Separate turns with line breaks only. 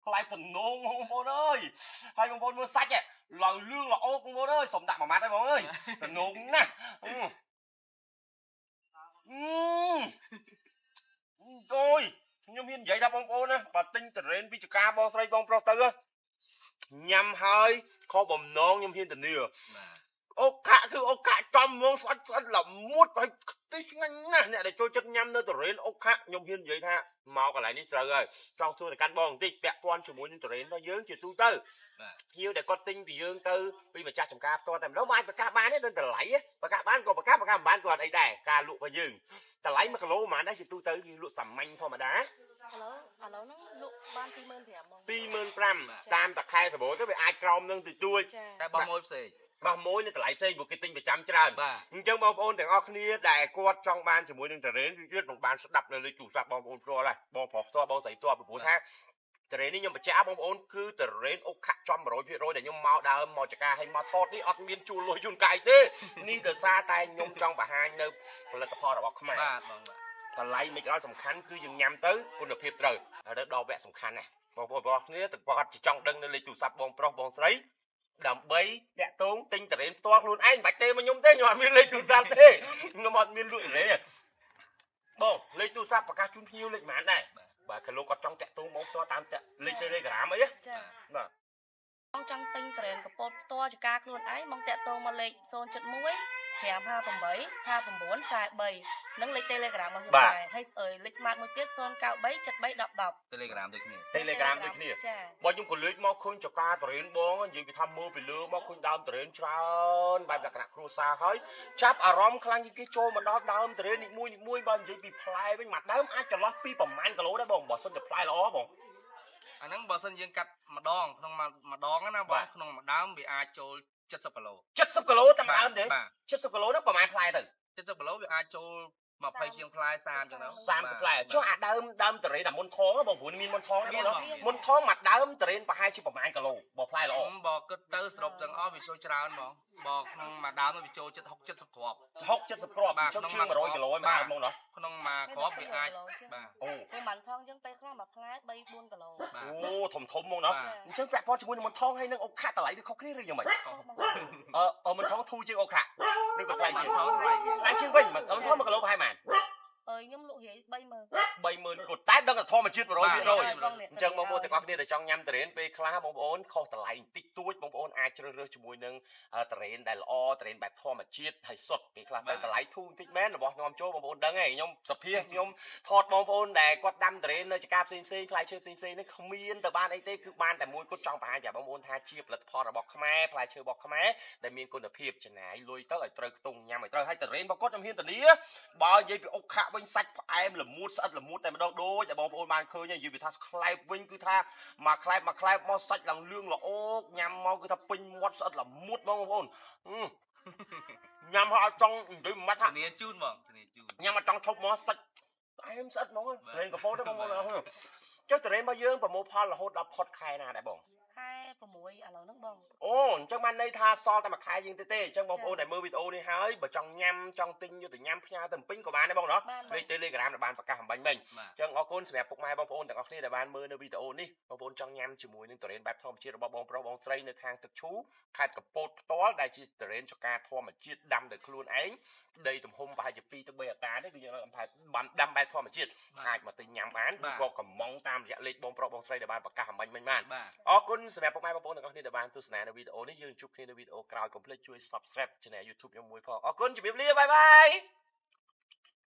ខ្លាយសំណងបងប្អូនអើយហើយបងប្អូនមើលសាច់ឡើងលឿងល្អបងប្អូនអើយសុំដាក់មួយម៉ាត់ហើយបងអើយសំណងណាស់អូយខ្ញុំមាននិយាយថាបងប្អូនណាបើទិញតរ៉េនពីចកាបងស្រីបងប្រុសទៅញ៉ាំហើយខុសបំណងខ្ញុំហ៊ានធានាអូកាក់គឺអូកាក់ចំហ្មងស្អិតល្មុតហើយខ្ទិះឆ្ងាញ់ណាស់អ្នកដែលចូលចិត្តញ៉ាំនៅតរ៉េនអូកាក់ខ្ញុំហ៊ាននិយាយថាមកកន្លែងនេះត្រូវហើយចង់សួរទៅកាន់បងបន្តិចពាក់ព័ន្ធជាមួយនឹងតរ៉េនរបស់យើងជាទូទៅភ្ញៀវដែលគាត់ទិញពីយើងទៅពីម្ចាស់ចំការផ្ទាល់តែម្ដងអាចប្រកាសបានទេទៅតម្លៃប្រកាសបានក៏ប្រកាសមិនបានគាត់អីដែរការលក់របស់យើងតម្លៃ1គីឡូប៉ុន្មានដែរជាទូទៅយើងលក់សាមញ្ញធម្មតា
ឥឡូវហ្នឹងលក់បាន25,000បង
25,000តាមតាខែសបោទៅវាអាចក្រោមនឹងតិចតួច
តែបោះមួយផ្សេង
បោះមួយនៅតម្លៃផ្សេងព្រោះគេទិញប្រចាំច្រើនអញ្ចឹងបងប្អូនទាំងអស់គ្នាដែលគាត់ចង់បានជាមួយនឹងតរ៉េនគឺគាត់នឹងបានស្ដាប់នៅលើទូរស័ព្ទបងប្អូនផ្ទាល់ដែរបងប្រុសផ្ទាល់បងស្រីផ្ទាល់ពីព្រោះថាតរ៉េននេះខ្ញុំបញ្ជាក់បងប្អូនគឺតរ៉េនអុកខាក់ចំ 100% ដែលខ្ញុំមកដើមមកចកាឲ្យមកថតនេះអត់មានជួលលុយជួនកាយទេនេះដោយសារតែខ្ញុំចង់បង្ហាញនៅផលិតផលរបស់ខ្មែរ
បាទបង
តម្លៃមិនដល់សំខាន់គឺយើងញ៉ាំទៅគុណភាពត្រូវហើយដល់វគ្គសំខាន់ណាបងប្អូនបងប្អូនគ្នាទៅគាត់ចង់ដឹងនៅលេខទូរស័ព្ទបងប្រុសបងស្រីដើម្បីតាក់ទងទិញតរ៉េនផ្ទាល់ខ្លួនឯងមិនបាច់ទេមកខ្ញុំទេខ្ញុំអត់មានលេខទូរស័ព្ទទេខ្ញុំអត់មានលក់ទេបងលេខទូរស័ព្ទប្រកាសជូនភ្ញៀវលេខប៉ុន្មានដែរបាទគីឡូគាត់ចង់តាក់ទងបងផ្ទាល់តាមលេខ Telegram អី
ចា
បាទ
បងចង់ទិញតរ៉េនកពតផ្ទាល់ចកាខ្លួនឯងបងតាក់ទងមកលេខ071 558 5943និងលេខ Telegram របស់ខ្ញុំដែរហើយលេខ Smart មួយទៀត093 7310
Telegram ដូចគ្នា
Telegram ដូចគ្នាបើខ្ញុំក៏លើកមកឃើញចកាតរ៉េនបងនិយាយពីថាមើលពីលើមកឃើញដើមតរ៉េនច្រើនបែបលក្ខណៈគ្រួសារហើយចាប់អារម្មណ៍ខ្លាំងជាងគេចូលមកដល់ដើមតរ៉េននីមួយបើនិយាយពីផ្លែវិញមួយដើមអាចចន្លោះពីប្រហែលគីឡូដែរបងបើសិនជាផ្លែល្អបង
អាហ្នឹងបើសិនយើងកាត់ម្ដងក្នុងម្ដងណាបងក្នុងមួយដើមវាអាចចូល70គីឡូ
70គីឡូតែមួយដើមទេ70គីឡូនោះប្រហែលផ្លែទៅ
70គីឡូវាអាចចូល20ជាងផ្លែ30ចឹងទៅ
30ផ្លែចុះអាដើមតរ៉េនតែមុនថងបងព្រោះមានមុនថងណាបងមុនថងមួយដើមតរ៉េនប្រហែលជាប្រហែលគីឡូបើផ្លែល្អ
បើគិតទៅសរុបទាំងអស់វាចូលច្រើនហ្មងបើក្នុងមួយដើមវាចូល70គ្រាប់
70គ្រាប់ចុះជាង100គីឡូហើយមកណា
ក្នុងមួយគ្រាប់វាអាច
បាទអូមិនថងចឹងពេលខ្លះមួយផ្លែ3 4គីឡូ
អូធំហ្មងណាអញ្ចឹងពាក់ព័ន្ធជាមួយនឹងមុនថងហើយនឹងអូខាតម្លៃវាខុសគ្នាឬយ៉ាងម៉េចមុនថងធូរជាងអូខាឬក៏ថ្លៃជាងថងថ្លៃជាងវិញមុនថង1គីឡូប្រហែលប៉ុន្មាន
ខ្ញុំលក់រាយ
30000គាត់តែដឹងតែធម្មជាតិ 100% អញ្ចឹងបងប្អូនទាំងអស់គ្នាដែលចង់ញ៉ាំតរ៉េនពេលខ្លះបងប្អូនខុសតម្លៃបន្តិចតួចបងប្អូនអាចជ្រើសរើសជាមួយនឹងតរ៉េនដែលល្អតរ៉េនបែបធម្មជាតិហើយសុទ្ធពេលខ្លះទៅតម្លៃធូរបន្តិចមែនរបស់ខ្ញុំចូលបងប្អូនដឹងហើយខ្ញុំសភាខ្ញុំថតបងប្អូនដែលគាត់ដាំតរ៉េននៅចកាផ្សេងផ្លែឈើផ្សេងនេះគ្មានទៅបានអីទេគឺបានតែមួយគាត់ចង់បង្ហាញប្រាប់បងប្អូនថាជាផលិតផលរបស់ខ្មែរផ្លែឈើរបស់ខ្មែរដែលមានគុណភាពចំណាយលុយទៅឲ្យត្រូវខ្ទង់ញ៉ាំឲ្យត្រូវហើយតរ៉េនរបស់គាត់ខ្ញុំហ៊ានធានាបើនិយាយពីអុកខាក់វិញសាច់ផ្អែមល្មួតស្អិតល្មួតតែម្ដងដូចតែបងប្អូនបានឃើញនិយាយពីថាខ្លែបវិញគឺថាមកខ្លែបមកសាច់ឡើងលឿងល្អញ៉ាំមកគឺថាពេញមាត់ស្អិតល្មួតបងប្អូនញ៉ាំហើយអត់ចង់និយាយមិនថា
ធានាជូនហ្មងធានាជូន
ញ៉ាំអត់ចង់ឈប់មកសាច់ផ្អែមស្អិតហ្មងតរ៉េនកពតទេបងប្អូនចុះតរ៉េនរបស់យើងប្រមូលផលរហូតដល់ផុតខែណាដែរបង
ខែ6ឥឡូវហ្នឹងបង
អូអញ្ចឹងបានន័យថាសល់តែមួយខែយើងទេអញ្ចឹងបងប្អូនដែលមើលវីដេអូនេះហើយបើចង់ញ៉ាំចង់ទិញយកទៅញ៉ាំផ្ញើទៅពេញក៏បានដែរបងណោះលេខ Telegram ដែលបានប្រកាសអំបញ្ញមិញអញ្ចឹងអរគុណសម្រាប់ពុកម៉ែបងប្អូនទាំងអស់គ្នាដែលបានមើលនៅវីដេអូនេះបងប្អូនចង់ញ៉ាំជាមួយនឹងតរ៉េនបែបធម្មជាតិរបស់បងប្រុសបងស្រីនៅខាងទឹកឈូខេត្តកំពតផ្ទាល់ដែលជាតរ៉េនចកាធម្មជាតិដាំដោយខ្លួនឯងដីទំហំប្រហែលជា2 ទៅ 3 ហិកតាទេគឺយើងបានដាំបែបធម្មជាតិអាចមកទិញញ៉ាំបានឬក៏កំងតាមរយៈលេខបងប្រុសបងស្រីដែលបានប្រកាសអំបញ្ញមិញបានអរគុណសម្រាប់ពុកម៉ែបងប្អូនទាំងអស់គ្នាដែលបានទស្សនានៅវីដេអូនេះយើងជួបគ្នានៅវីដេអូក្រោយកុំភ្លេចជួយ Subscribe Channel YouTube ខ្ញុំមួយផងអរគុណជម្រាបលាបាយបាយ